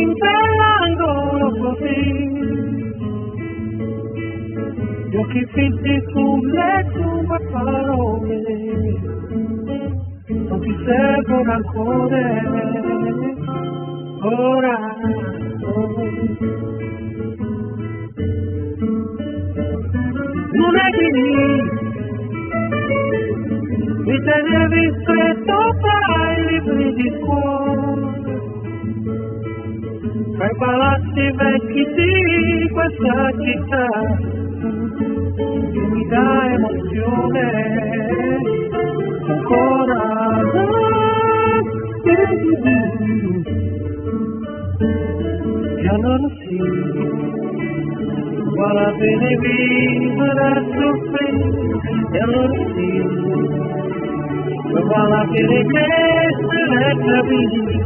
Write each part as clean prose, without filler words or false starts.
rimpelandolo così, gli occhi fissi sulle tue parole, non ti servono ancora, ora. Lunedì mi tenevi stretto tra i libri di scuola, tra i palazzi vecchi di questa città, che mi dà emozione ancora. E allora sì, vale bene vivere a soffrire, e allora sì, vale bene crescere e capire,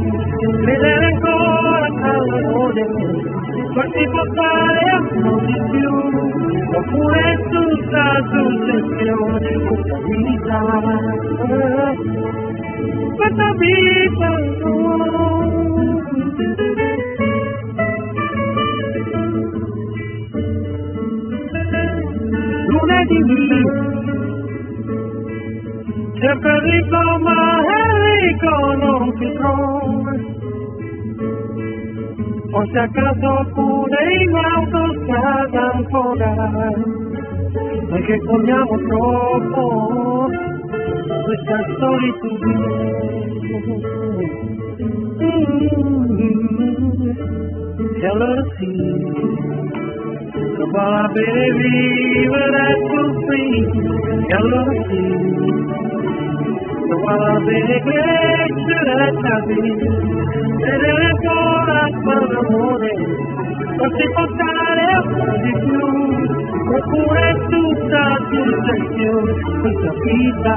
credere ancora all'amore, farti portare a di più, oppure tutta suggestione, questa vita no. Lunedì c'è Enrico, ma Enrico non si trova, forse a caso pure in autostrada ancora, perché corriamo troppo questa solitudine. E allora sì, vale bene vivere e soffrire, e allora sì, vale bene crescere e capire, vedere ancora quell'amore, farsi portare a di più, oppure tutta suggestione, questa vita.